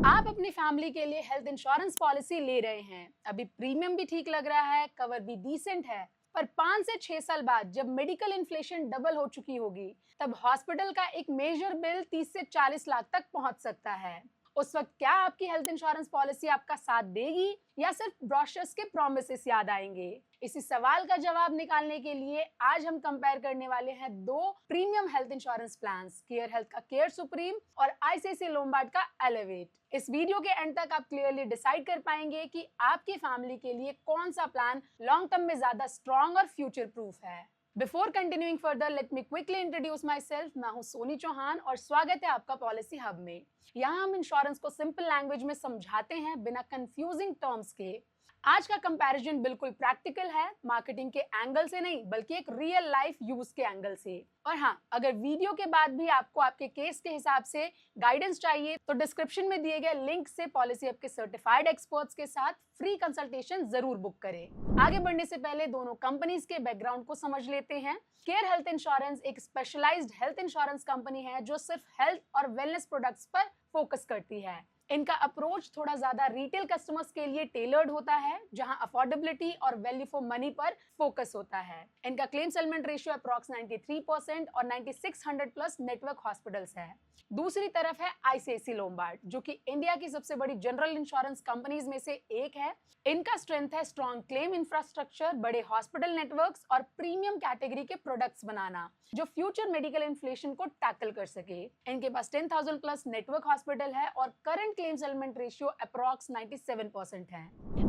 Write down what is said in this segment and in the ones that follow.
आप अपनी फैमिली के लिए हेल्थ इंश्योरेंस पॉलिसी ले रहे हैं। अभी प्रीमियम भी ठीक लग रहा है, कवर भी डिसेंट है, पर 5 से 6 साल बाद जब मेडिकल इन्फ्लेशन डबल हो चुकी होगी, तब हॉस्पिटल का एक मेजर बिल 30 से 40 लाख तक पहुंच सकता है। उस वक्त क्या आपकी हेल्थ इंश्योरेंस पॉलिसी आपका साथ देगी या सिर्फ ब्रोशर्स के प्रॉमिसेस याद आएंगे? इसी सवाल का जवाब निकालने के लिए आज हम कंपेयर करने वाले हैं दो premium health insurance plans, care health का केयर सुप्रीम और आईसीआईसीआई लोम्बार्ड का एलिवेट। इस वीडियो के एंड तक आप क्लियरली डिसाइड कर पाएंगे कि आपकी फैमिली के लिए कौन सा प्लान लॉन्ग टर्म में ज्यादा स्ट्रॉन्ग और फ्यूचर प्रूफ है। Before continuing further, let me quickly introduce my self. मैं हूं सोनी चौहान और स्वागत है आपका पॉलिसी हब में। यहाँ हम इंश्योरेंस को सिंपल लैंग्वेज में समझाते हैं, बिना कंफ्यूजिंग टर्म्स के। आज का कंपैरिजन बिल्कुल प्रैक्टिकल है, मार्केटिंग के एंगल से नहीं बल्कि एक रियल लाइफ यूज के एंगल से। और हाँ, अगर वीडियो के बाद भी आपको आपके केस के हिसाब से गाइडेंस चाहिए तो डिस्क्रिप्शन में दिए गए लिंक से पॉलिसी हब के सर्टिफाइड एक्सपर्ट्स के साथ फ्री कंसल्टेशन जरूर बुक करें। आगे बढ़ने से पहले दोनों कंपनीज के बैकग्राउंड को समझ लेते हैं। केयर हेल्थ इंश्योरेंस एक स्पेशलाइज्ड हेल्थ इंश्योरेंस कंपनी है जो सिर्फ हेल्थ और वेलनेस प्रोडक्ट्स पर फोकस करती है। इनका अप्रोच थोड़ा ज्यादा रिटेल कस्टमर्स के लिए टेलर्ड होता है, जहां अफोर्डेबिलिटी और वैल्यू फॉर मनी पर फोकस होता है। इनका क्लेम सेटलमेंट रेशियो अप्रॉक्स 93% और 9600 प्लस नेटवर्क हॉस्पिटल्स है। दूसरी तरफ है आईसीआईसीआई लोम्बार्ड, जो कि इंडिया की सबसे बड़ी जनरल इंश्योरेंस कंपनीज में से एक है। इनका स्ट्रेंथ है स्ट्रॉन्ग क्लेम इंफ्रास्ट्रक्चर, बड़े हॉस्पिटल नेटवर्क्स और प्रीमियम कैटेगरी के प्रोडक्ट्स बनाना जो फ्यूचर मेडिकल इन्फ्लेशन को टैकल कर सके। इनके पास 10,000 प्लस नेटवर्क हॉस्पिटल है और current claim settlement ratio approx 97% है।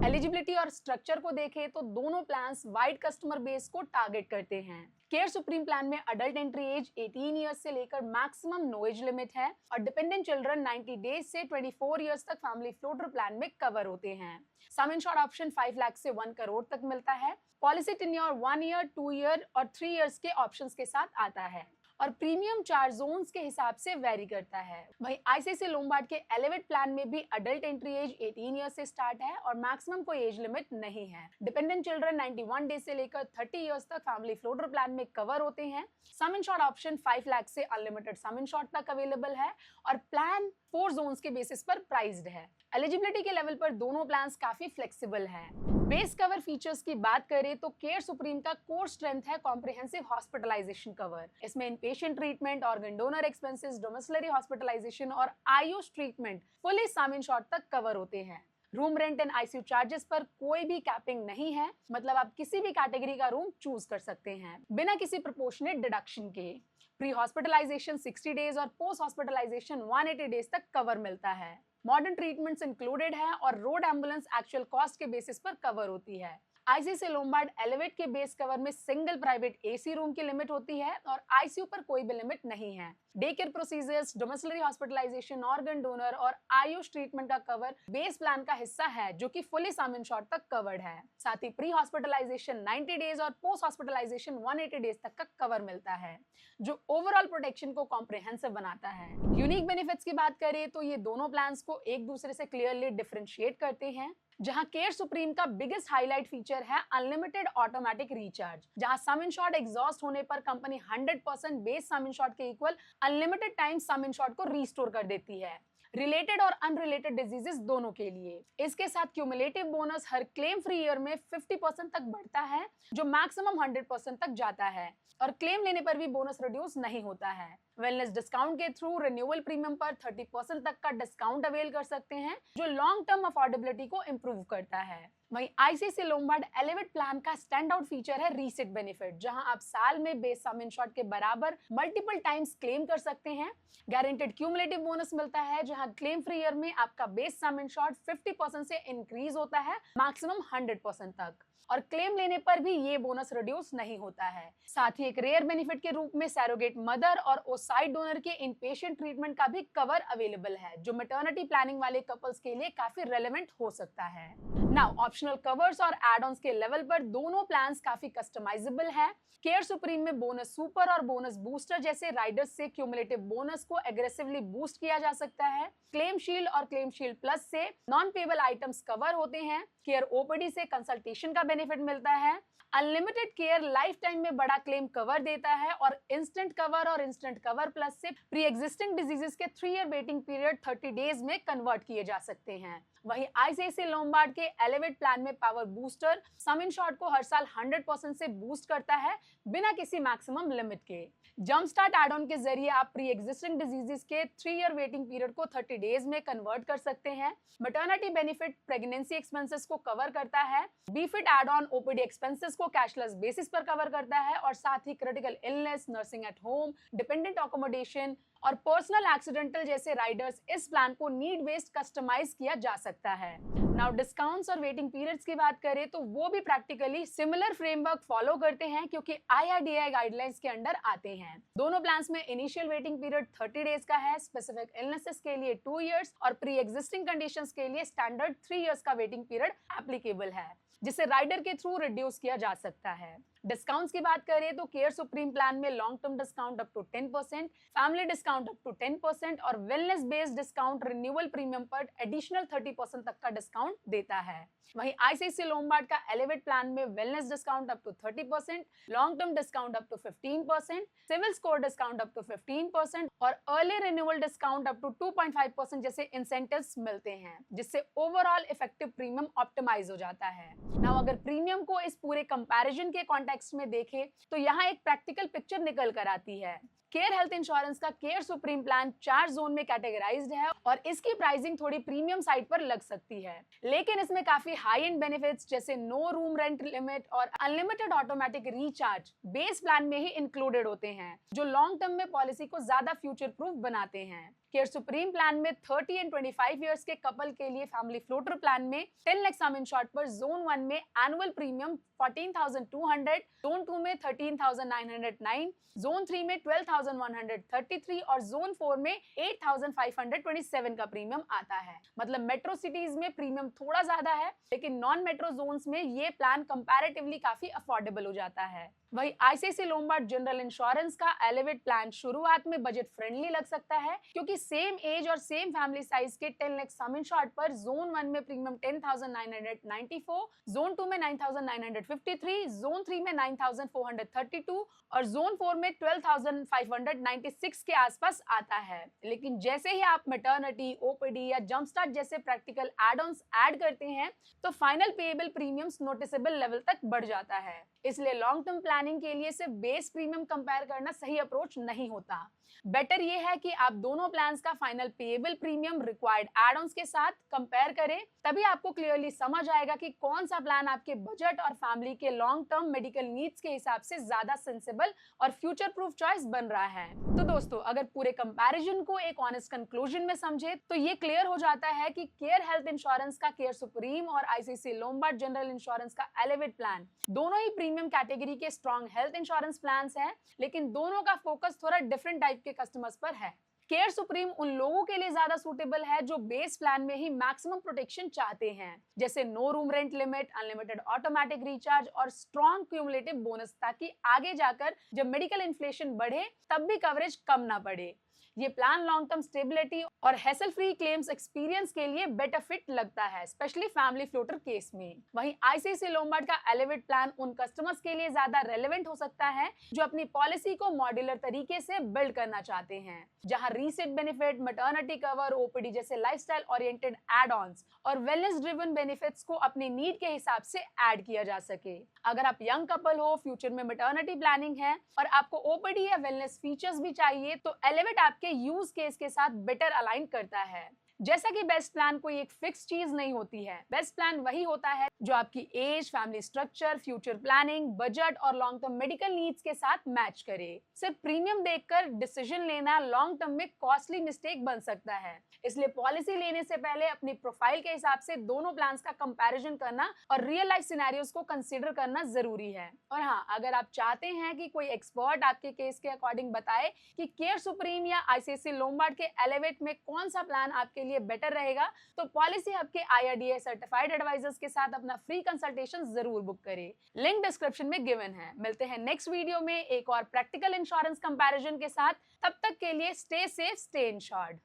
एलिजिबिलिटी और स्ट्रक्चर को देखें तो दोनों प्लान्स वाइड कस्टमर बेस को टारगेट करते हैं। केयर सुप्रीम प्लान में अडल्ट एंट्री एज 18 इयर्स से लेकर मैक्सिमम नो एज लिमिट है और डिपेंडेंट चिल्ड्रन 90 डेज से 24 इयर्स तक फैमिली फ्लोटर प्लान में कवर होते हैं। सम इंश्योर्ड ऑप्शन 5 लाख से 1 करोड़ तक मिलता है। पॉलिसी टेन्योर 1 ईयर, 2 ईयर और 3 इयर्स के ऑप्शंस के साथ आता है और प्रीमियम 4 जोन्स के हिसाब से वेरी करता है। वहीं आईसीआईसीआई लोम्बार्ड के एलिवेट प्लान में भी अडल्ट एंट्री एज 18 ईयर्स से स्टार्ट है और मैक्सिमम कोई एज लिमिट नहीं है। डिपेंडेंट चिल्ड्रन 91 डेज से लेकर 30 इयर्स तक फैमिली फ्लोटर प्लान में कवर होते हैं। सम इंश्योर्ड ऑप्शन 5 लाख से अनलिमिटेड सम इंश्योर्ड तक अवेलेबल है और प्लान 4 जोन्स के बेसिस पर प्राइस्ड है। एलिजिबिलिटी के लेवल पर दोनों प्लान्स काफी फ्लेक्सिबल है। बेस कवर फीचर्स की बात करें तो केयर सुप्रीम का कोर स्ट्रेंथ है कॉम्प्रिहेंसिव हॉस्पिटलाइजेशन कवर। इसमें inpatient treatment, organ donor expenses, domiciliary hospitalisation और Ayush treatment fully sum insured तक कवर होते हैं। Room rent and ICU charges पर कोई भी कैपिंग नहीं है, मतलब आप किसी भी कैटेगरी का रूम चूज कर सकते हैं बिना किसी प्रोपोर्शनेट डिडक्शन के। प्री हॉस्पिटलाइजेशन 60 डेज और पोस्ट हॉस्पिटलाइजेशन 180 डेज तक कवर मिलता है। मॉडर्न ट्रीटमेंट्स इंक्लूडेड है और रोड एम्बुलेंस एक्चुअल कॉस्ट के बेसिस पर कवर होती है। आईसीआईसीआई लोम्बार्ड एलिवेट के बेस कवर में सिंगल प्राइवेट एसी रूम की लिमिट होती है और आईसीयू पर कोई भी लिमिट नहीं है। Day care procedures, domiciliary hospitalisation, organ donor और आयुष ट्रीटमेंट का कवर बेस प्लान का हिस्सा है, जो कि फुली सम इंश्योर्ड तक कवर्ड है। साथ ही प्री हॉस्पिटलाइजेशन 90 डेज और पोस्ट हॉस्पिटलाइजेशन 180 डेज तक का कवर मिलता है, जो ओवरऑल प्रोटेक्शन को कॉम्प्रिहेंसिव बनाता है। यूनिक बेनिफिट्स की बात करें तो ये दोनों प्लान्स को एक दूसरे से क्लियरली डिफरेंशिएट करते हैं। जहां केयर सुप्रीम का बिगेस्ट हाईलाइट फीचर है अनलिमिटेड ऑटोमेटिक रिचार्ज, जहां सम इंश्योर्ड एग्जॉस्ट होने पर कंपनी 100% बेस सम इंश्योर्ड के इक्वल अनलिमिटेड टाइम सम इंश्योर्ड को रीस्टोर कर देती है, रिलेटेड और अनरिलेटेड डिजीजेस दोनों के लिए। इसके साथ क्यूमुलेटिव बोनस हर क्लेम फ्री ईयर में 50% तक बढ़ता है, जो मैक्सिमम 100% तक जाता है और क्लेम लेने पर भी बोनस रिड्यूस नहीं होता है। वेलनेस डिस्काउंट के थ्रू रिन्यूअल प्रीमियम पर 30% तक का डिस्काउंट अवेल कर सकते हैं, जो लॉन्ग टर्म अफोर्डेबिलिटी को इंप्रूव करता है। वहीं आईसीआईसीआई लोम्बार्ड एलिवेट प्लान का स्टैंड आउट फीचर है रीसेट बेनिफिट, जहां आप साल में बेस सम इंश्योर्ड के बराबर मल्टीपल टाइम्स क्लेम कर सकते हैं। गारंटेड क्यूमुलेटिव बोनस मिलता है, जहां क्लेम फ्री ईयर में आपका बेस सम इंश्योर्ड 50% से इंक्रीज होता है मैक्सिमम 100% तक और क्लेम लेने पर भी ये बोनस रिड्यूस नहीं होता है। साथ ही एक रेयर बेनिफिट के रूप में सैरोगेट मदर और ओसाइड डोनर के इनपेशेंट ट्रीटमेंट का भी कवर अवेलेबल है, जो मैटरनिटी प्लानिंग वाले कपल्स के लिए काफी रेलेवेंट हो सकता है। नाउ ऑप्शनल कवर्स और एड-ऑन्स के लेवल पर दोनों प्लान्स काफी कस्टमाइजेबल हैं। केयर सुप्रीम में बोनस सुपर और बोनस बूस्टर जैसे राइडर्स से क्यूमुलेटिव बोनस को एग्रेसिवली बूस्ट किया जा सकता है। क्लेम शील्ड और क्लेम शील्ड प्लस से नॉन पेबल आइटम्स कवर होते हैं। केयर ओपीडी से कंसल्टेशन का बेनिफिट मिलता है। अनलिमिटेड केयर लाइफ टाइम में बड़ा क्लेम कवर देता है और इंस्टेंट कवर और इंस्टेंट कवर प्लस से प्री एग्जिस्टिंग डिजीजेस के 3 ईयर वेटिंग पीरियड 30 डेज में कन्वर्ट किए जा सकते हैं। वहीं आईसीआईसीआई लोम्बार्ड के एलिवेट प्लान में पावर बूस्टर सम इंश्योर्ड को हर साल 100% से बूस्ट करता है बिना किसी मैक्सिमम लिमिट के। जंप स्टार्ट एड ऑन के जरिए आप प्री एग्जिस्टिंग डिजीजेस के 3 ईयर वेटिंग पीरियड को 30 डेज में कन्वर्ट कर सकते हैं। मैटरनिटी बेनिफिट प्रेगनेंसी एक्सपेंसेस को कवर करता है। BeFit add on OPD expenses को कैशलेस बेसिस पर कवर करता है और साथ ही critical illness, nursing at home, dependent accommodation और पर्सनल एक्सीडेंटल जैसे राइडर्स इस प्लान को नीड बेस्ड कस्टमाइज किया जा सकता है। नाउ डिस्काउंट्स और वेटिंग पीरियड्स की बात करें तो वो भी प्रैक्टिकली सिमिलर फ्रेमवर्क फॉलो करते हैं क्योंकि IRDAI गाइडलाइंस के अंडर आते हैं। दोनों प्लान्स में इनिशियल वेटिंग पीरियड 30 डेज का है, स्पेसिफिक इलनेसेस के लिए 2 इयर्स और प्री एग्जिस्टिंग कंडीशंस के लिए स्टैंडर्ड 3 इयर्स का वेटिंग पीरियड एप्लीकेबल है, जिसे राइडर के थ्रू रिड्यूस किया जा सकता है। डिस्काउंट्स की बात करें तो केयर सुप्रीम प्लान में long term discount up to 10%, family discount up to 10% और wellness based discount renewal premium पर एडिशनल 30% तक का डिस्काउंट देता है। वहीं आईसीआईसीआई लोम्बार्ड का एलिवेट प्लान में wellness discount up to 30%, long term discount up to 15%, CIBIL score discount up to 15% और early renewal discount up to 2.5% जैसे इंसेंटिव्स मिलते हैं, जिससे ओवरऑल इफेक्टिव प्रीमियम ऑप्टिमाइज हो जाता है। नाउ अगर प्रीमियम को इस पूरे कंपैरिजन के कॉन्टेक्स्ट में देखें तो यहाँ एक प्रैक्टिकल पिक्चर निकल कर आती है। केयर हेल्थ इंश्योरेंस का केयर सुप्रीम प्लान 4 जोन में कैटेगराइज्ड है और इसकी प्राइसिंग थोड़ी प्रीमियम साइड पर लग सकती है, लेकिन इसमें काफी हाई एंड बेनिफिट्स जैसे नो रूम रेंट लिमिट और unlimited automatic recharge base plan में ही इंक्लूडेड होते हैं, जो लॉन्ग टर्म में पॉलिसी को ज्यादा फ्यूचर प्रूफ बनाते हैं। केयर सुप्रीम प्लान में 30 एंड 25 इयर्स के कपल के लिए फैमिली फ्लोटर प्लान में 10 लाख सम इंश्योर्ड पर जोन 1 में एनुअल प्रीमियम 14,200, जोन 2 में 13,909, जोन 3 में 12,133 और जोन 4 में 8,527 का प्रीमियम आता है। मतलब मेट्रो सिटीज में प्रीमियम थोड़ा ज्यादा है, लेकिन नॉन मेट्रो जोन्स में ये प्लान कंपैरेटिवली काफी अफोर्डेबल हो जाता है। वही आईसीआईसीआई लोम्बार्ड जनरल इंश्योरेंस का एलिवेट प्लान शुरुआत में बजट फ्रेंडली लग सकता है क्योंकि सेम एज और सेम फैमिली साइज के 10 लाख सम इंश्योर्ड पर जोन 1 में प्रीमियम 10,994, जोन 2 में 9,953, जोन 3 में 9,432 और जोन 4 में 12,596 के आसपास आता है। लेकिन जैसे ही आप मैटरनिटी, ओपीडी या जंप स्टार्ट जैसे प्रैक्टिकल एड-ऑन्स ऐड करते हैं तो final payable premiums noticeable level तक बढ़ जाता है। इसलिए लॉन्ग टर्म प्लानिंग के लिए सिर्फ बेस प्रीमियम कंपेयर करना सही अप्रोच नहीं होता। बेटर ये है कि आप दोनों प्लान्स का final payable premium required add-ons के साथ कंपेयर करें, तभी आपको क्लियरली समझ आएगा कि कौन सा प्लान आपके बजट और फैमिली के लॉन्ग टर्म मेडिकल नीड्स के हिसाब से ज्यादा सेंसिबल और फ्यूचर प्रूफ चॉइस बन रहा है। तो दोस्तों, अगर पूरे कंपैरिजन को एक ऑनेस्ट कंक्लूजन में समझे तो ये क्लियर हो जाता है कि केयर हेल्थ इंश्योरेंस का केयर सुप्रीम और आईसीआईसीआई लोम्बार्ड जनरल इंश्योरेंस का एलिवेट प्लान दोनों ही प्रीमियम कैटेगरी के स्ट्रॉन्ग हेल्थ इंश्योरेंस प्लान्स हैं, लेकिन दोनों का फोकस थोड़ा डिफरेंट टाइप के कस्टमर्स पर है। केयर सुप्रीम उन लोगों के लिए ज्यादा सूटेबल है जो बेस प्लान में ही मैक्सिमम प्रोटेक्शन चाहते हैं, जैसे no room rent limit, unlimited automatic recharge और स्ट्रॉन्ग क्यूमुलेटिव बोनस, ताकि आगे जाकर जब मेडिकल इन्फ्लेशन बढ़े तब भी कवरेज कम ना पड़े। ये प्लान लॉन्ग टर्म स्टेबिलिटी और हैसल फ्री क्लेम्स एक्सपीरियंस के लिए बेटर फिट लगता है, स्पेशली फैमिली फ्लोटर केस में। वहीं आईसीआईसीआई लोम्बार्ड का एलिवेट प्लान उन कस्टमर्स के लिए ज्यादा रेलेवेंट हो सकता है जो अपनी पॉलिसी को मॉड्यूलर तरीके से बिल्ड करना चाहते हैं, जहां reset benefit, maternity cover, OPD जैसे लाइफस्टाइल ओरिएंटेड एड-ऑन्स और वेलनेस ड्रिवन बेनिफिट्स को अपनी नीड के हिसाब से ऐड किया जा सके। अगर आप यंग कपल हो, फ्यूचर में मैटरनिटी प्लानिंग है और आपको ओपीडी या वेलनेस फीचर्स भी चाहिए, तो एलिवेट आपके यूज केस के साथ बेटर अलाइन करता है। जैसा कि बेस्ट प्लान कोई एक फिक्स चीज नहीं होती है, बेस्ट प्लान वही होता है जो आपकी age, family structure, future planning, budget और लॉन्ग टर्म मेडिकल नीड्स के साथ मैच करे। सिर्फ प्रीमियम देखकर डिसीजन लेना लॉन्ग टर्म में कॉस्टली मिस्टेक बन सकता है, इसलिए पॉलिसी लेने से पहले अपनी प्रोफाइल के हिसाब से दोनों प्लान्स का कंपैरिजन करना और रियल लाइफ सिनेरियोस को कंसीडर करना जरूरी है। और हाँ, अगर आप चाहते हैं कि कोई एक्सपर्ट आपके केस के अकॉर्डिंग बताए कि केयर सुप्रीम या आईसीआईसीआई लोम्बार्ड के एलिवेट में कौन सा प्लान आपके लिए लिए बेटर रहेगा तो पॉलिसी हब के IRDAI सर्टिफाइड एडवाइजर्स के साथ अपना फ्री कंसल्टेशन जरूर बुक करें। लिंक डिस्क्रिप्शन में गिवन है। मिलते हैं नेक्स्ट वीडियो में एक और प्रैक्टिकल इंश्योरेंस कंपैरिजन के साथ। तब तक के लिए स्टे सेफ, स्टे इंश्योर्ड।